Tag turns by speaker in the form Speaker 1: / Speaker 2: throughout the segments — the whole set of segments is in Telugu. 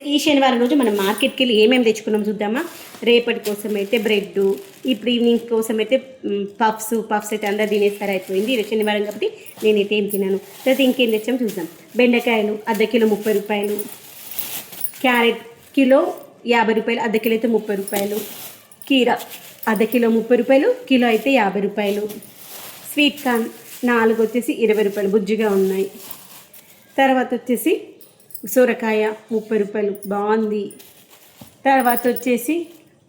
Speaker 1: ఈ శనివారం రోజు మనం మార్కెట్కి వెళ్ళి ఏమేమి తెచ్చుకున్నాం చూద్దామా. రేపటి కోసం అయితే బ్రెడ్, ఇప్పుడు ఈవినింగ్ కోసం అయితే పఫ్స్ అయితే అందరు తినేస్తారు, అయిపోయింది. ఇది శనివారం కాబట్టి నేనైతే ఏం తిన్నాను. తర్వాత ఇంకేం తెచ్చాము చూద్దాం. బెండకాయలు అర్ధ కిలో 30 రూపాయలు, క్యారెట్ కిలో 50 రూపాయలు, అర్ధ కిలో అయితే 30 రూపాయలు, కీర అర్ధ కిలో 30 రూపాయలు, కిలో అయితే 50 రూపాయలు, స్వీట్ కార్న్ 4 వచ్చేసి 20 రూపాయలు బుజ్జిగా ఉన్నాయి. తర్వాత వచ్చేసి సొరకాయ 30 రూపాయలు బాగుంది. తర్వాత వచ్చేసి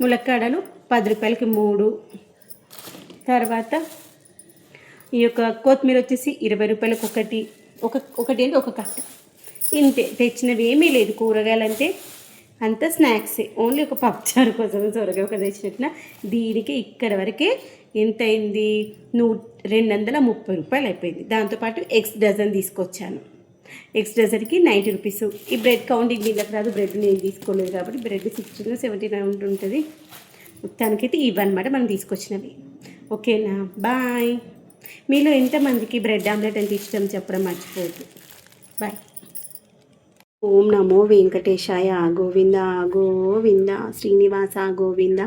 Speaker 1: ములక్కాడలు 10 రూపాయలకి 3. తర్వాత ఈ యొక్క కొత్తిమీర వచ్చేసి 20 రూపాయలకు ఒకటి అంటే ఒక కట్ట. ఇంతే, తెచ్చినవి ఏమీ లేదు. కూరగాయలు అంటే అంతా స్నాక్సే, ఓన్లీ ఒక పప్పుచారు కోసం సొరకాయ ఒక తెచ్చినట్టున. దీనికి ఇక్కడ వరకే ఎంత అయింది, 230 రూపాయలు అయిపోయింది. దాంతోపాటు ఎగ్స్ డజన్ తీసుకొచ్చాను. ఎగ్స్ డజన్కి 90 రూపీస్. ఈ బ్రెడ్ కౌంటింగ్ వీళ్ళకి రాదు, బ్రెడ్ నేను తీసుకోలేదు కాబట్టి బ్రెడ్ 16 79 ఉంటుంది. మొత్తానికైతే ఇవన్నమాట మనం తీసుకొచ్చినవి. ఓకేనా, బాయ్. మీలో ఎంతమందికి బ్రెడ్ ఆమ్లెట్ అంటే ఇష్టం చెప్పడం మర్చిపోవద్దు. బాయ్. ఓం నమో వెంకటేశాయ. గోవింద గోవింద, శ్రీనివాస గోవింద,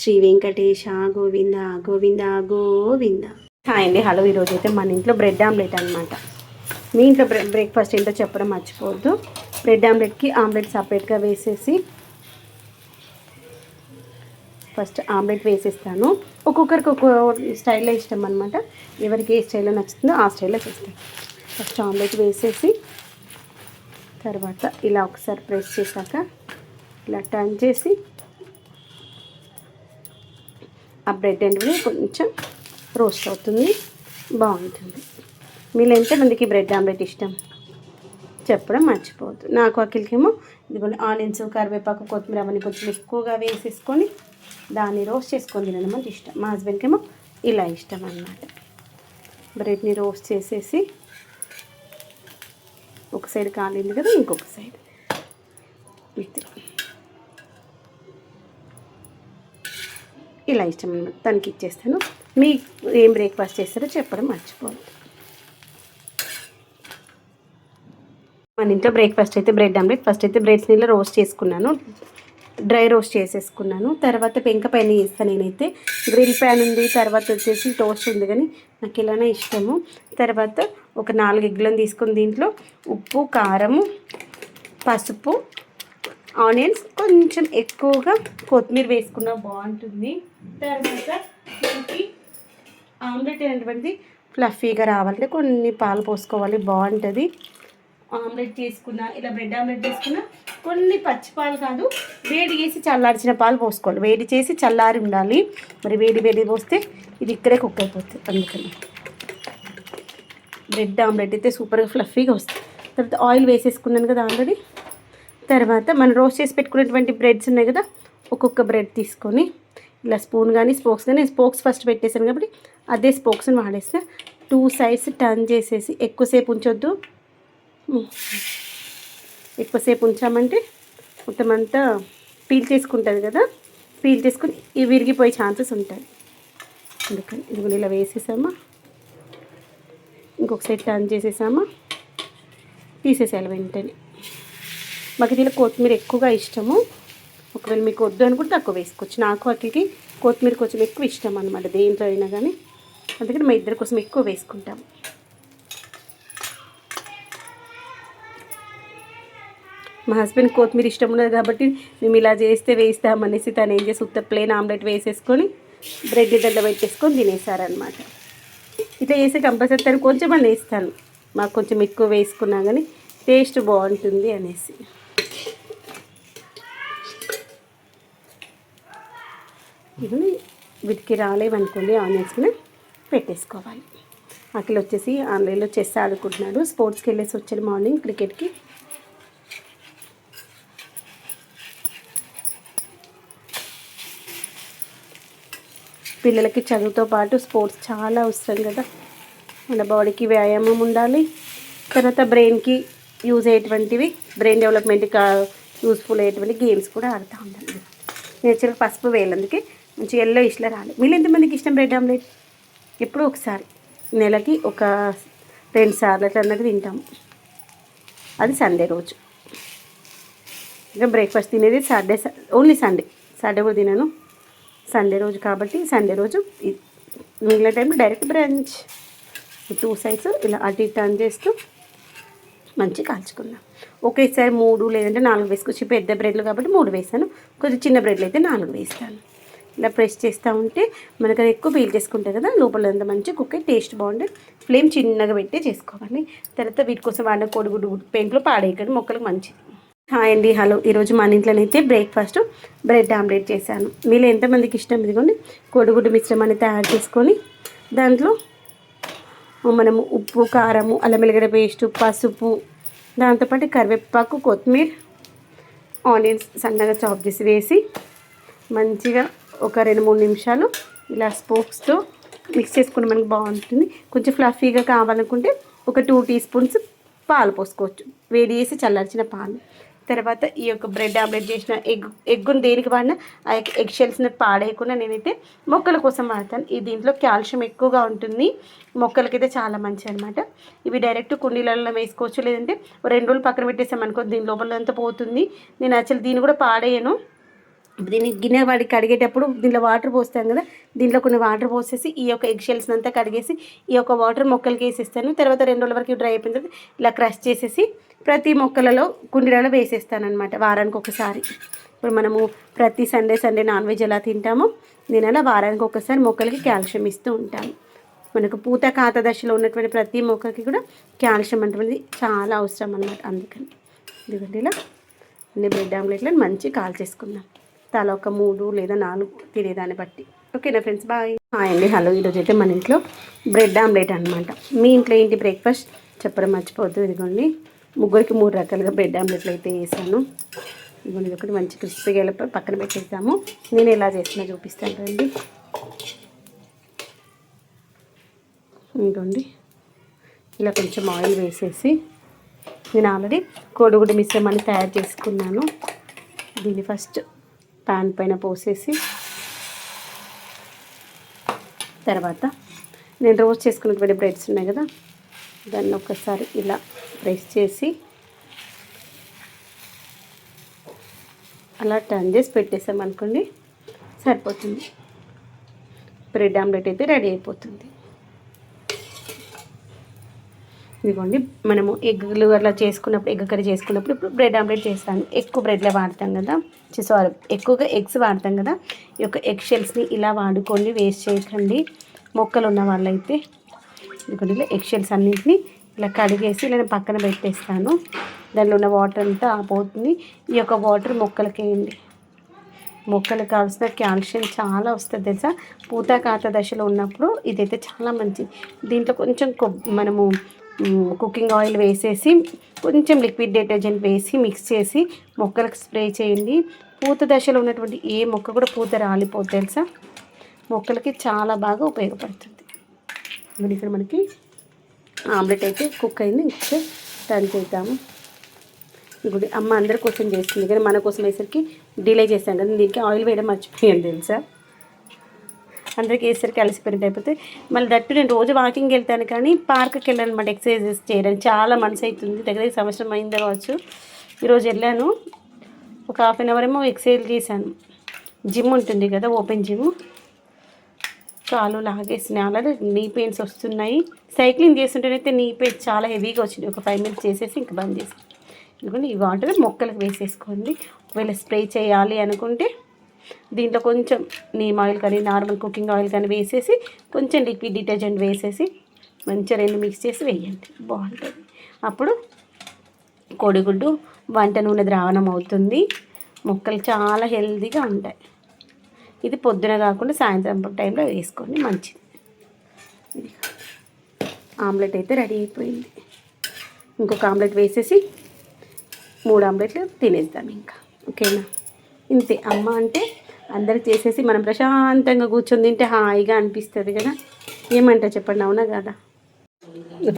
Speaker 1: శ్రీ వెంకటేశ గోవింద గోవింద గోవింద. హాయ్ అండి, హలో. ఈరోజు అయితే మన ఇంట్లో బ్రెడ్ ఆమ్లెట్ అనమాట. మీ ఇంట్లో బ్రేక్ఫాస్ట్ ఏంటో చెప్పడం మర్చిపోవద్దు. బ్రెడ్ ఆమ్లెట్కి ఆమ్లెట్ సపరేట్గా వేసేసి ఫస్ట్ ఆమ్లెట్ వేసేస్తాను. ఒక్కొక్కరికి ఒక్కొక్క స్టైల్లో ఇష్టం అనమాట. ఎవరికి ఏ స్టైల్లో నచ్చుతుందో ఆ స్టైల్లో చేస్తాను. ఫస్ట్ ఆమ్లెట్ వేసేసి తర్వాత ఇలా ఒకసారి ప్రెస్ చేశాక ఇలా టర్న్ చేసి ఆ బ్రెడ్ అనేది కొంచెం రోస్ట్ అవుతుంది, బాగుంటుంది. మీరు ఎంతమందికి బ్రెడ్ ఆమ్లెట్ ఇష్టం చెప్పడం మర్చిపోవద్దు. నాకు అఖిల్కేమో ఇదిగోండి ఆనియన్స్, కరివేపాకు, కొత్తిమీర అవన్నీ కొంచెం ఎక్కువగా వేసేసుకొని దాన్ని రోస్ట్ చేసుకొని తినడం అంటే ఇష్టం. మా హస్బెండ్కేమో ఇలా ఇష్టం అన్నమాట. బ్రెడ్ని రోస్ట్ చేసేసి ఒక సైడ్ కాలింది కదా, ఇంకొక సైడ్ ఇలా ఇష్టం అన్నమాట. తనకి ఇచ్చేస్తాను. మీకు ఏం బ్రేక్ఫాస్ట్ చేస్తారో చెప్పడం మర్చిపోవద్దు. మన ఇంట్లో బ్రేక్ఫాస్ట్ అయితే బ్రెడ్ ఆమ్లెట్. ఫస్ట్ అయితే బ్రెడ్స్ నీళ్ళు రోస్ట్ చేసుకున్నాను, డ్రై రోస్ట్ చేసేసుకున్నాను. తర్వాత పెంక పైన చేస్తాను నేనైతే. గ్రిల్ ప్యాన్ ఉంది, తర్వాత వచ్చేసి టోస్ట్ ఉంది, కానీ నాకు ఇలానే ఇష్టము. తర్వాత ఒక 4 ఎగ్లను తీసుకొని దీంట్లో ఉప్పు, కారము, పసుపు, ఆనియన్స్, కొంచెం ఎక్కువగా కొత్తిమీర వేసుకున్నా బాగుంటుంది. తర్వాత దీనికి ఆమ్లెట్ అనేటువంటిది ఫ్లఫీగా రావాలంటే కొన్ని పాలు పోసుకోవాలి, బాగుంటుంది. ఆమ్లెట్ చేసుకున్న, ఇలా బ్రెడ్ ఆమ్లెట్ చేసుకున్న కొన్ని పచ్చిపాలు కాదు, వేడి చేసి చల్లార్చిన పాలు పోసుకోవాలి. వేడి చేసి చల్లారి ఉండాలి. మరి వేడి పోస్తే ఇది ఇక్కడే కుక్ అయిపోతుంది. అందుకని బ్రెడ్ ఆమ్లెట్ అయితే సూపర్గా ఫ్లఫీగా వస్తుంది. తర్వాత ఆయిల్ వేసేసుకున్నాను కదా ఆల్రెడీ. తర్వాత మనం రోస్ట్ చేసి పెట్టుకున్నటువంటి బ్రెడ్స్ ఉన్నాయి కదా, ఒక్కొక్క బ్రెడ్ తీసుకొని ఇలా స్పూన్ కానీ స్పోక్స్ కానీ, స్పోక్స్ ఫస్ట్ పెట్టేసాను కాబట్టి అదే స్పోక్స్ని వాడేస్తే 2 సైడ్స్ టర్న్ చేసేసి ఎక్కువసేపు ఉంచొద్దు. ఎక్కువసేపు ఉంచామంటే మొత్తం అంతా పీల్ చేసుకుంటుంది కదా, పీల్ చేసుకుని ఇవి విరిగిపోయే ఛాన్సెస్ ఉంటాయి. అందుకని ఇది ఇలా వేసేసామా, ఇంకొక సైడ్ టర్న్ చేసేసామా, తీసేసేయాలి వెంటనే. మాకు దీనిలో కొత్తిమీర ఎక్కువగా ఇష్టము. ఒకవేళ మీకు వద్దు అనుకుంటే తక్కువ వేసుకోవచ్చు. నాకు వాటికి కొత్తిమీర కొంచెం ఎక్కువ ఇష్టం అనమాట, దేంట్లో అయినా కానీ. అందుకని మా ఇద్దరి కోసం ఎక్కువ వేసుకుంటాము. మా హస్బెండ్ కొత్తిమీర ఇష్టం ఉండదు కాబట్టి మేము ఇలా చేస్తే వేస్తామనేసి తను ఏం చేసి ఉత్త ప్లేన్ ఆమ్లెట్ వేసేసుకొని బ్రెడ్ దగ్గర పెట్టేసుకొని తినేసారనమాట. ఇట్లా చేస్తే కంపల్సరీ తను కొంచెం అని వేస్తాను, మాకు కొంచెం ఎక్కువ వేసుకున్నా కానీ టేస్ట్ బాగుంటుంది అనేసి. ఇవి వీటికి రాలేవనుకోండి ఆనియన్స్ని పెట్టేసుకోవాలి. అఖిల్ వచ్చేసి ఆన్లైన్లో చెస్ ఆడుకుంటున్నాడు. స్పోర్ట్స్కి వెళ్ళేసి వచ్చాడు మార్నింగ్ క్రికెట్కి. పిల్లలకి చదువుతో పాటు స్పోర్ట్స్ చాలా అవసరం కదా. మన బాడీకి వ్యాయామం ఉండాలి, తర్వాత బ్రెయిన్కి యూజ్ అయ్యేటువంటివి, బ్రెయిన్ డెవలప్మెంట్కి యూస్ఫుల్ అయ్యేటువంటి గేమ్స్ కూడా ఆడుతూ ఉండాలి. నేచురల్ పసుపు వేయాలి, అందుకే మంచి ఎల్లో ఇష్లా రాలి. మీరు ఎంతమందికి ఇష్టం బ్రెడ్ ఆమ్లెట్? ఎప్పుడూ ఒకసారి, నెలకి ఒక 2 సార్లు అట్లా అన్నది తింటాము. అది సండే రోజు. ఇంకా బ్రేక్ఫాస్ట్ తినేది ఓన్లీ సండే కూడా తినను. సండే రోజు కాబట్టి సండే రోజు మిగిలిన టైంలో డైరెక్ట్ బ్రంచ్. 2 సైడ్స్ ఇలా అటు ఇటు టర్న్ చేస్తూ మంచిగా కాల్చుకుందాం. ఒకేసారి 3 లేదంటే 4 వేసుకోవచ్చు. పెద్ద బ్రెడ్లు కాబట్టి 3 వేసాను, కొంచెం చిన్న బ్రెడ్లు అయితే 4 వేస్తాను. ఇలా ప్రెస్ చేస్తూ ఉంటే మనకు అది ఎక్కువ పీల్ చేసుకుంటాయి కదా, లోపల అంతా మంచిగా కుక్ అయ్యి టేస్ట్ బాగుంటుంది. ఫ్లేమ్ చిన్నగా పెట్టే చేసుకోవాలి. తర్వాత వీటి కోసం వాడిన కోడిగుడ్డు పెంకులో పాడేయకండి, మొక్కలకు మంచిది. హాయ్ అండి, హలో. ఈరోజు మన ఇంట్లోనైతే బ్రేక్ఫాస్ట్ బ్రెడ్ ఆమ్లెట్ చేశాను. మీలో ఎంతమందికి ఇష్టం ఇదిగోండి. కోడిగుడ్డు మిశ్రమాన్ని తయారు చేసుకొని దాంట్లో మనము ఉప్పు, కారము, అల్లం వెల్లిగడ్డ పేస్టు, పసుపు, దాంతోపాటు కరివేపాకు, కొత్తిమీర, ఆనియన్స్ సన్నగా చాప్ చేసి వేసి మంచిగా ఒక 2-3 నిమిషాలు ఇలా స్పోక్స్తో మిక్స్ చేసుకుంటే మనకు బాగుంటుంది. కొంచెం ఫ్లఫీగా కావాలనుకుంటే ఒక 2 టీ స్పూన్స్ పాలు పోసుకోవచ్చు, వేడి చేసి చల్లార్చిన పాలు. తర్వాత ఈ యొక్క బ్రెడ్ ఆమ్లెట్ చేసిన ఎగ్గును దేనికి వాడినా ఆ ఎగ్ షెల్స్ని పాడేయకుండా నేనైతే మొక్కల కోసం వాడతాను. ఈ దీంట్లో కాల్షియం ఎక్కువగా ఉంటుంది, మొక్కలకైతే చాలా మంచి అనమాట. ఇవి డైరెక్ట్ కుండీలలో వేసుకోవచ్చు, లేదంటే 2 రోజులు పక్కన పెట్టేసామనుకో దీని లోపల అంతా పోతుంది. నేను యాక్చువల్ దీన్ని కూడా పాడేయను. దీన్ని గిన్నె వాడికి కడిగేటప్పుడు దీంట్లో వాటర్ పోస్తాం కదా, దీంట్లో కొన్ని వాటర్ పోసేసి ఈ యొక్క ఎగ్ షెల్స్ని అంతా కడిగేసి ఈ యొక్క వాటర్ మొక్కలకి వేసేస్తాను. తర్వాత 2 రోజుల వరకు డ్రై అయిపోయిన తర్వాత ఇలా క్రష్ చేసేసి ప్రతి మొక్కలలో కుండీలలో వేసేస్తానమాట, వారానికి ఒకసారి. ఇప్పుడు మనము ప్రతి సండే నాన్ వెజ్ ఎలా తింటామో నేను అలా వారానికి ఒకసారి మొక్కలకి కాల్షియం ఇస్తూ ఉంటాను. మనకు పూత కాత దశలో ఉన్నటువంటి ప్రతి మొక్కకి కూడా కాల్షియం అనేది చాలా అవసరం అన్నమాట. అందుకని ఇదిగోండి ఇలా అన్ని బ్రెడ్ ఆమ్లెట్లను మంచి కాల్ చేసుకుందాం, తల ఒక 3 లేదా 4 తినేదాన్ని బట్టి. ఓకేనా ఫ్రెండ్స్, బాయ్. హాయ్ అండి, హలో. ఈరోజు అయితే మన ఇంట్లో బ్రెడ్ ఆమ్లెట్ అనమాట. మీ ఇంట్లో ఏంటి బ్రేక్ఫాస్ట్ చెప్పడం మర్చిపోవద్దు. ఇదిగోండి ముగ్గురికి 3 రకాలుగా బ్రెడ్ ఆమ్లెట్లు అయితే వేసాను. ఇదిగోండి ఇది ఒకటి మంచి క్రిస్పీగా వెళ్ళిపోయి పక్కన పెట్టేస్తాము. నేను ఎలా చేసినా చూపిస్తాను రండి. ఇదిగోండి ఇలా కొంచెం ఆయిల్ వేసేసి నేను ఆల్రెడీ కోడిగుడ్డు మిశ్రమాన్ని తయారు చేసుకున్నాను. దీన్ని ఫస్ట్ ప్యాన్ పైన పోసేసి తర్వాత నేను రోస్ట్ చేసుకున్నటువంటి బ్రెడ్స్ ఉన్నాయి కదా, దాన్ని ఒక్కసారి ఇలా ప్రెస్ చేసి అలా టర్న్ చేసి పెట్టేసామనుకోండి సరిపోతుంది. బ్రెడ్ ఆమ్లెట్ అయితే రెడీ అయిపోతుంది. ఇదిగోండి మనము ఎగ్లు అట్లా చేసుకున్నప్పుడు, ఎగ్ కర్రీ చేసుకున్నప్పుడు ఇప్పుడు బ్రెడ్ ఆమ్లెట్ చేస్తాను. ఎక్కువ బ్రెడ్లే వాడతాం కదా, ఎక్కువగా ఎగ్స్ వాడతాం కదా. ఈ యొక్క ఎగ్ షెల్స్ని ఇలా వాడుకోండి, వేస్ట్ చేయకండి. మొక్కలు ఉన్న వాళ్ళైతే ఇదిగోండి ఇలా ఎగ్ షెల్స్ అన్నింటినీ ఇలా కడిగేసి నేను పక్కన పెట్టేస్తాను. దానిలో ఉన్న వాటర్ అంతా ఆపోతుంది. ఈ యొక్క వాటర్ మొక్కలకి వేయండి. మొక్కలకు కావాల్సిన కాల్షియం చాలా వస్తుంది తెలుసా. పూత కాత దశలో ఉన్నప్పుడు ఇదైతే చాలా మంచిది. దీంట్లో కొంచెం మనము కుకింగ్ ఆయిల్ వేసేసి కొంచెం లిక్విడ్ డిటర్జెంట్ వేసి మిక్స్ చేసి మొక్కలకు స్ప్రే చేయండి. పూత దశలో ఉన్నటువంటి ఏ మొక్క కూడా పూత రాలిపోతుంది తెలుసా. మొక్కలకి చాలా బాగా ఉపయోగపడుతుంది. ఇక్కడ మనకి ఆమ్లెట్ అయితే కుక్ అయింది. ఇంకా టర్న్ చేద్దాము. ఇప్పుడు అమ్మ అందరి కోసం చేస్తుంది కానీ మన కోసం వేసరికి డిలే చేశాను కదా, దీనికి ఆయిల్ వేయడం మర్చిపోయాను తెలుసా. అందరికి వేసరికి అలసిపోయినట్టు అయిపోతే మళ్ళీ దట్టు నేను రోజు వాకింగ్కి వెళ్తాను కానీ పార్క్కి వెళ్ళాను అనమాట ఎక్సర్సైజెస్ చేయడానికి. చాలా మనసు అవుతుంది, దగ్గర సంవత్సరం అయింది కావచ్చు. ఈరోజు వెళ్ళాను, ఒక ½ గంట ఏమో ఎక్సర్సైజ్ చేశాను. జిమ్ ఉంటుంది కదా, ఓపెన్ జిమ్. కాలు లాగేసినాయి, ఆల్రెడీ నీ పెయిన్స్ వస్తున్నాయి. సైక్లింగ్ చేస్తుంటేనైతే నీ పెయిన్స్ చాలా హెవీగా వచ్చింది. ఒక 5 మినిట్స్ చేసేసి ఇంకా బంద్ చేసి ఎందుకంటే ఈ వాటర్ మొక్కలకు వేసేసుకోండి. ఒకవేళ స్ప్రే చేయాలి అనుకుంటే దీంట్లో కొంచెం నీమ్ ఆయిల్ కానీ నార్మల్ కుకింగ్ ఆయిల్ కానీ వేసేసి కొంచెం లిక్విడ్ డిటర్జెంట్ వేసేసి మంచిగా 2 మిక్స్ చేసి వేయండి, బాగుంటుంది. అప్పుడు కోడిగుడ్డు వంట నూనె ద్రావణం అవుతుంది, మొక్కలు చాలా హెల్తీగా ఉంటాయి. ఇది పొద్దున కాకుండా సాయంత్రం టైంలో వేసుకోండి, మంచిది. ఇది ఆమ్లెట్ అయితే రెడీ అయిపోయింది. ఇంకొక ఆమ్లెట్ వేసేసి 3 ఆమ్లెట్లు తినేద్దాం ఇంకా. ఓకేనా, ఇంతే. అమ్మ అంటే అందరికి చేసేసి మనం ప్రశాంతంగా కూర్చొని తింటే హాయిగా అనిపిస్తుంది కదా. ఏమంటారు చెప్పండి, అవునా కదా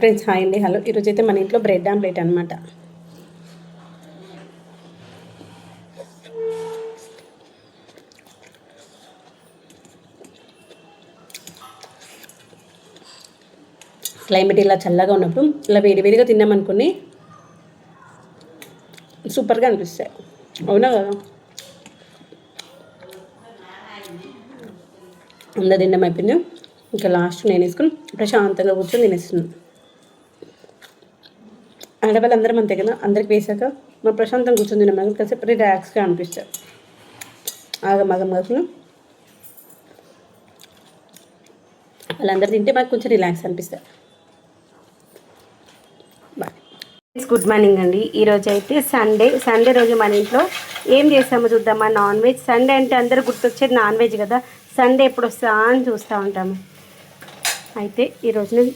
Speaker 1: ఫ్రెండ్స్. హాయ్ అండి, హలో. ఈరోజు అయితే మన ఇంట్లో బ్రెడ్ ఆమ్లెట్ అనమాట. క్లైమేట్ ఇలా చల్లగా ఉన్నప్పుడు ఇలా వేడివేడిగా తిన్నామనుకుని సూపర్గా అనిపిస్తాయి.
Speaker 2: అవునా కదా, అందరు తినడం అయిపోయింది. ఇంకా లాస్ట్ నేను వేసుకుని ప్రశాంతంగా కూర్చొని తినేస్తున్నాను. ఆడవాళ్ళందరం అంతే కదా, అందరికి వేసాక మనం ప్రశాంతంగా కూర్చొని తిన్నాం కాసేపు రిలాక్స్గా అనిపిస్తుంది. ఆగమాగం కాకుండా వాళ్ళందరూ తింటే మాకు కొంచెం రిలాక్స్ అనిపిస్తుంది. బాయ్.
Speaker 1: గుడ్ మార్నింగ్ అండి. ఈరోజు అయితే సండే రోజు మన ఇంట్లో ఏం చేస్తామో చూద్దామా. Non veg. సండే అంటే అందరూ గుర్తొచ్చేది నాన్ వెజ్ కదా. సండే ఎప్పుడు వస్తా అని చూస్తూ ఉంటాము. అయితే ఈరోజు నేను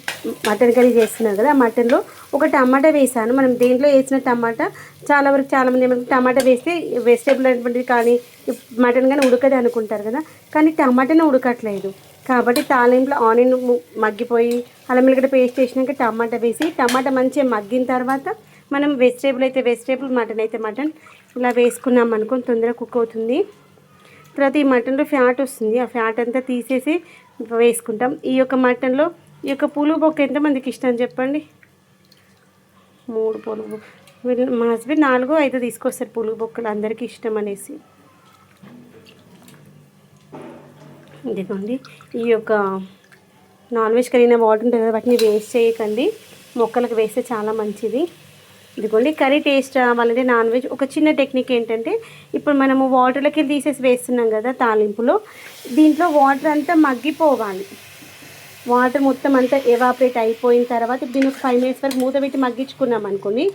Speaker 1: మటన్ కర్రీ చేస్తున్నాను కదా. మటన్లో ఒక టమాటా వేసాను. మనం దేంట్లో వేసిన టమాటా చాలా వరకు చాలామంది ఏమంటే టమాటా వేస్తే వెజిటేబుల్ అనేటువంటిది కానీ మటన్ కానీ ఉడకదు అనుకుంటారు కదా. కానీ టమాటానే ఉడకట్లేదు. కాబట్టి తాలింపులో ఆనియన్ మగ్గిపోయి అల్లం వెల్లిగడ్డ పేస్ట్ వేసినాక టమాటా వేసి టమాటా మంచిగా మగ్గిన తర్వాత మనం వెజిటేబుల్ అయితే వెజిటేబుల్, మటన్ అయితే మటన్ ఇలా వేసుకున్నాం అనుకోని తొందరగా కుక్ అవుతుంది. తర్వాత ఈ మటన్లో ఫ్యాట్ వస్తుంది. ఆ ఫ్యాట్ అంతా తీసేసి వేసుకుంటాం. ఈ యొక్క మటన్లో ఈ యొక్క పులుగు బొక్క ఎంతమందికి ఇష్టం చెప్పండి? 3 పులుగు. మా హస్బెండ్ 4, 5 తీసుకొస్తారు పులుగు బొక్కలు, అందరికీ ఇష్టం అనేసి. ఇదిగోండి ఈ యొక్క నాన్ వెజ్ కర్రీ వాటర్ ఉంటుంది కదా, వాటిని వేస్ట్ చేయకండి. మొక్కలకు వేస్తే చాలా మంచిది. ఇదిగోండి కర్రీ టేస్ట్ రావాలంటే నాన్ వెజ్ ఒక చిన్న టెక్నిక్ ఏంటంటే, ఇప్పుడు మనము వాటర్లోకి తీసేసి వేస్తున్నాం కదా తాలింపులో, దీంట్లో వాటర్ అంతా మగ్గిపోవాలి. వాటర్ మొత్తం అంతా ఎవాపరేట్ అయిపోయిన తర్వాత దీన్ని ఒక 5 minutes వరకు మూత పెట్టి మగ్గించుకున్నాం అనుకోండి,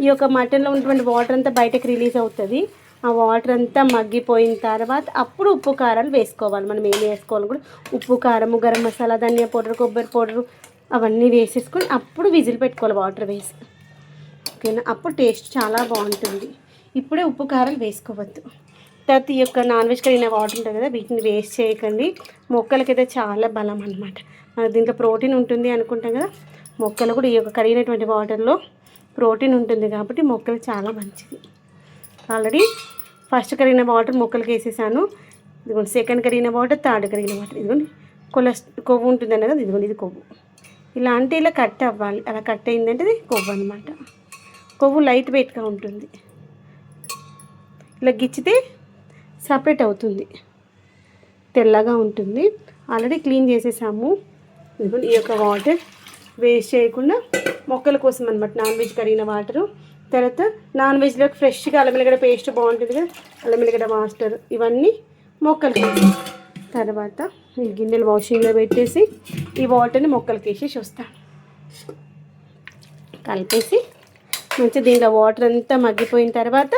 Speaker 1: ఈ యొక్క మటన్లో ఉన్నటువంటి వాటర్ అంతా బయటకు రిలీజ్ అవుతుంది. ఆ వాటర్ అంతా మగ్గిపోయిన తర్వాత అప్పుడు ఉప్పు కారాలు వేసుకోవాలి. మనం ఏం వేసుకోవాలి కూడా, ఉప్పు కారము, గరం మసాలా, ధనియా పౌడర్, కొబ్బరి పౌడరు అవన్నీ వేసేసుకొని అప్పుడు విజిల్ పెట్టుకోవాలి వాటర్ వేసి. ఓకేనా? అప్పుడు టేస్ట్ చాలా బాగుంటుంది. ఇప్పుడే ఉప్పు కారాలు వేసుకోవద్దు. తర్వాత ఈ యొక్క నాన్ వెజ్ కర్రీ వాటర్ ఉంటుంది కదా, వీటిని వేస్ట్ చేయకండి. మొక్కలకైతే చాలా బలం అనమాట. మనకు దీంట్లో ప్రోటీన్ ఉంటుంది అనుకుంటాం కదా, మొక్కలు కూడా ఈ యొక్క కరిగినటువంటి వాటర్లో ప్రోటీన్ ఉంటుంది కాబట్టి మొక్కలు చాలా మంచిది. ఆల్రెడీ ఫస్ట్ కరిగిన వాటర్ మొక్కలకి వేసేసాను. ఇదిగోండి సెకండ్ కరిగిన వాటర్, థర్డ్ కరిగిన వాటర్. ఇదిగోండి కొవ్వు ఉంటుంది అన్న కదా, ఇదిగోండి ఇది కొవ్వు. ఇలా అంటే ఇలా కట్ అవ్వాలి. అలా కట్ అయిందంటే ఇది కొవ్వు అనమాట. కొవ్వు లైట్ వెయిట్గా ఉంటుంది. ఇలా గిచ్చితే సపరేట్ అవుతుంది, తెల్లగా ఉంటుంది. ఆల్రెడీ క్లీన్ చేసేసాము. ఇదిగోండి ఈ యొక్క వాటర్ వేస్ట్ చేయకుండా మొక్కల కోసం అనమాట నాన్ వెజ్ కరిగిన వాటరు. తర్వాత నాన్ వెజ్లోకి ఫ్రెష్గా అల్లం వెల్లిగడ్డ పేస్ట్ బాగుంటుంది కదా, అల్లం వెల్లిగడ్డ మాస్టర్ ఇవన్నీ మొక్కలకి. తర్వాత ఈ గిన్నెలు వాషింగ్లో పెట్టేసి ఈ వాటర్ని మొక్కలకి వేసేసి వస్తాను. కలిపేసి మంచిగా దీంట్లో వాటర్ అంతా మగ్గిపోయిన తర్వాత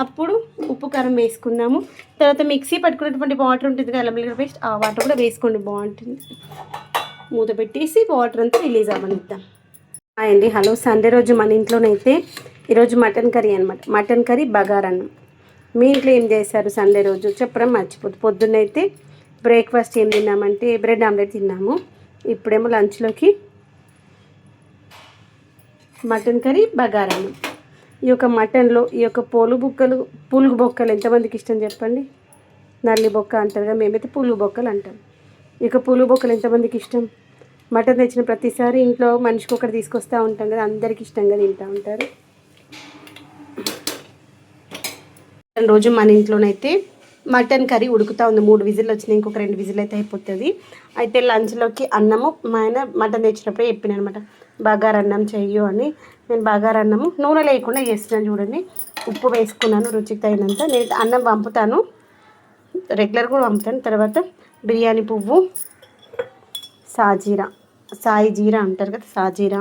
Speaker 1: అప్పుడు ఉప్పు కారం వేసుకుందాము. తర్వాత మిక్సీ పట్టుకున్నటువంటి వాటర్ ఉంటుంది కదా, అల్లం వెల్లిగడ్డ పేస్ట్, ఆ వాటర్ కూడా వేసుకోండి, బాగుంటుంది. మూత పెట్టేసి వాటర్ అంతా రిలీజ్ అవ్వనిద్దాం. అండి హలో. సండే రోజు మన ఇంట్లోనైతే ఈరోజు మటన్ కర్రీ అనమాట. మటన్ కర్రీ బగారన్నం. మీ ఇంట్లో ఏం చేశారు సండే రోజు చెప్పడం మర్చిపోద్దు. పొద్దున్నైతే బ్రేక్ఫాస్ట్ ఏం తిన్నామంటే బ్రెడ్ ఆమ్లెట్ తిన్నాము. ఇప్పుడేమో లంచ్లోకి మటన్ కర్రీ బగారన్నం. ఈ యొక్క మటన్లో ఈ యొక్క పులుగు బొక్కలు ఎంతమందికి ఇష్టం చెప్పండి? నల్లి బొక్క అంటారు కదా, మేమైతే పులుగు బొక్కలు అంటాం. ఈ యొక్క పులుగు బొక్కలు ఎంతమందికి ఇష్టం? మటన్ తెచ్చిన ప్రతిసారి ఇంట్లో మనిషికి ఒకటి తీసుకొస్తూ ఉంటాం కదా, అందరికి ఇష్టంగా తింటూ ఉంటారు. రోజు మన ఇంట్లోనైతే మటన్ కర్రీ ఉడుకుతూ ఉంది. 3 విజిల్ వచ్చినాయి, ఇంకొక 2 విజిల్ అయితే అయిపోతుంది. అయితే లంచ్లోకి అన్నము మా ఆయన మటన్ తెచ్చినప్పుడే చెప్పిన అనమాట, బగారన్నం చెయ్యు అని. నేను బగారన్నము నూనె లేకుండా చేస్తున్నాను. చూడండి, ఉప్పు వేసుకున్నాను రుచికి తగినంత. నేను అన్నం పంపుతాను, రెగ్యులర్ కూడా పంపుతాను. తర్వాత బిర్యానీ పువ్వు, సాయి జీరా అంటారు కదా, సాజీరా,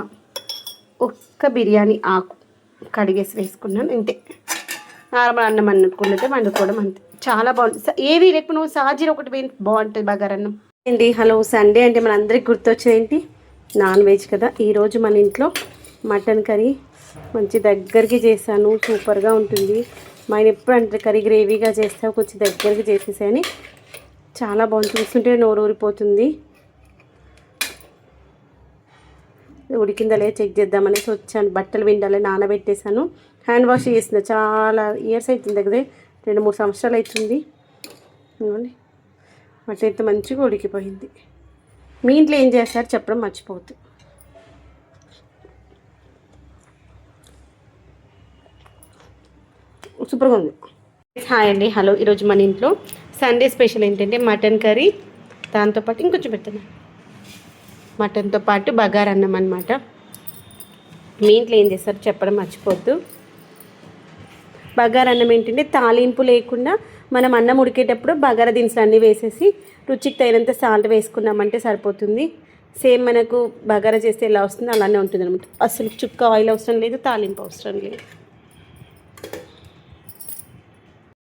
Speaker 1: ఒక్క బిర్యానీ ఆకు కడిగేసి వేసుకున్నాను. ఇంతే, నార్మల్ అన్నం అనుకున్నట్టే వండుకోవడం అంతే. చాలా బాగుంటుంది. ఏది లేకపోతే నువ్వు సాజీరా ఒకటి బాగుంటుంది బగారన్నం. ఏంటి హలో. సండే అంటే మన అందరికి గుర్తొచ్చేది నాన్ వెజ్ కదా. ఈరోజు మన ఇంట్లో మటన్ కర్రీ మంచి దగ్గరికి చేశాను, సూపర్గా ఉంటుంది. మా ఆయన ఎప్పుడు అంటే కర్రీ గ్రేవీగా చేస్తావు, కొంచెం దగ్గరికి చేసేసాయని. చాలా బాగుంది, చూస్తుంటే నోరు ఊరిపోతుంది. ఉడికిందా లేదా చెక్ చేద్దామనేసి వచ్చాను. బట్టలు విండాలి నానబెట్టేశాను. హ్యాండ్ వాష్ చేసిన చాలా ఇయర్స్ అవుతుంది, దగ్గర 2-3 సంవత్సరాలు అవుతుంది. మటన్ అయితే మంచిగా ఉడికిపోయింది. మీ ఇంట్లో ఏం చేస్తారు చెప్పడం మర్చిపోవద్దు.
Speaker 2: సూపర్గా ఉంది.
Speaker 1: హాయ్ అండి, హలో. ఈరోజు మన ఇంట్లో సండే స్పెషల్ ఏంటంటే మటన్ కర్రీ, దాంతోపాటు ఇంకొంచెం పెడుతున్నా, మటన్తో పాటు బగారా అన్నం అనమాట. మీ ఇంట్లో ఏం చేస్తారు చెప్పడం మర్చిపోద్దు. బగారా అన్నం ఏంటంటే తాలింపు లేకుండా మనం అన్నం ఉడికేటప్పుడు బగారా దినుసులు అన్నీ వేసేసి రుచికి తగినంత సాల్ట్ వేసుకున్నామంటే సరిపోతుంది. సేమ్ మనకు బగారా చేస్తే ఎలా వస్తుందో అలానే ఉంటుంది అనమాట. అసలు చుక్క ఆయిల్ అవసరం లేదు, తాలింపు అవసరం లేదు.